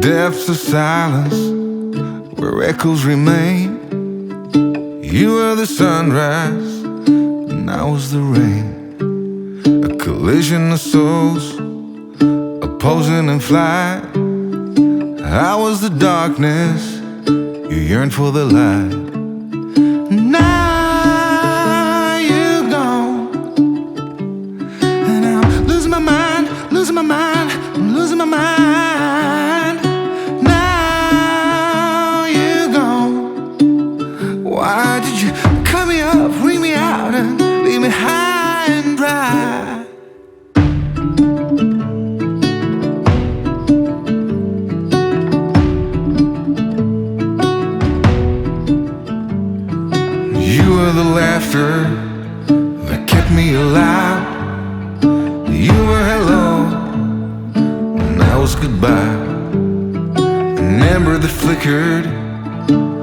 depths of silence where echoes remain. You were the sunrise and I was the rain. A collision of souls opposing in flight. I was the darkness, you yearned for the light. Now you're gone and I'm losing my mind, losing my mind, I'm losing my mind. Now you're gone. Why did you cut me up, ring me out and leave me high and dry? ember that flickered,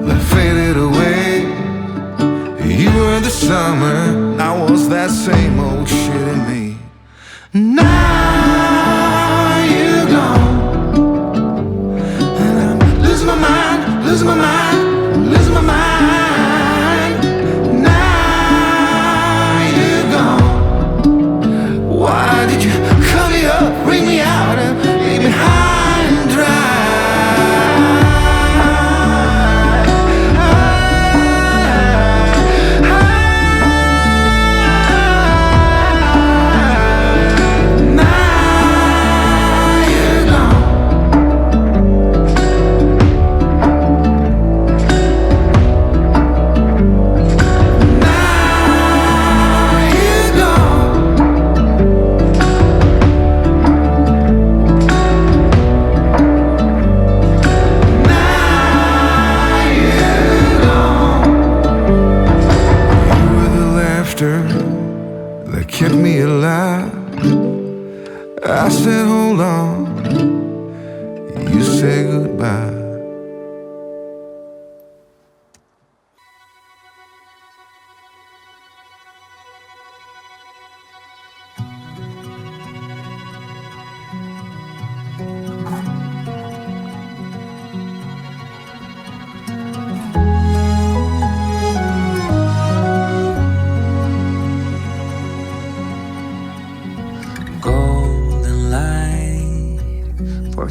that faded away. You were the summer, I was that same old shit in me. Now you're gone, and I'm losing my mind, losing my mind, losing my mind. Now you're gone. Why did you cut me up, bring me out, and leave me high and dry? That kept me alive. I said hold on, you said goodbye.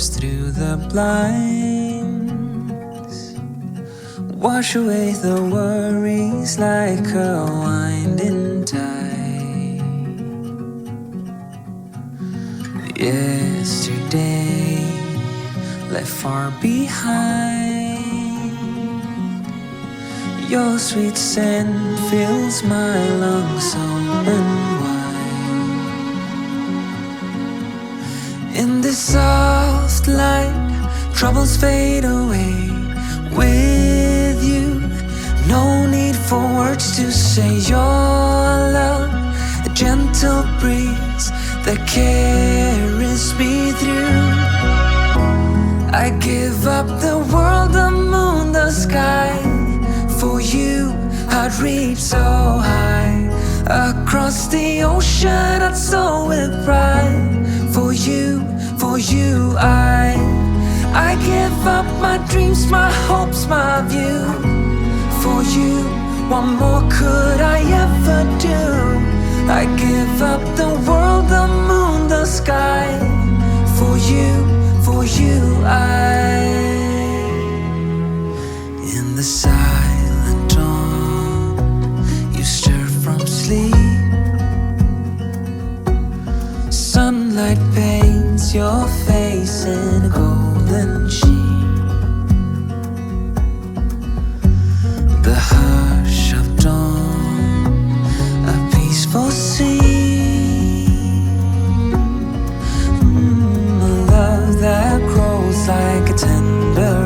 Through the blinds, wash away the worries like a winding tide. Yesterday left far behind, your sweet scent fills my lungs open wide. In this soft light, troubles fade away with you. No need for words to say your love, a gentle breeze that carries me through. I give up the world, the moon, the sky. For you, I'd reach so high. Across the ocean, I'd soar with pride. For you, I give up my dreams, my hopes, my view. For you, what more could I ever do? I give up the world, the moon, the sky. For you, in the silent dawn, you stir from sleep. Sunlight paints your face in a golden sheen. The hush of dawn, a peaceful scene. A love that grows like a tender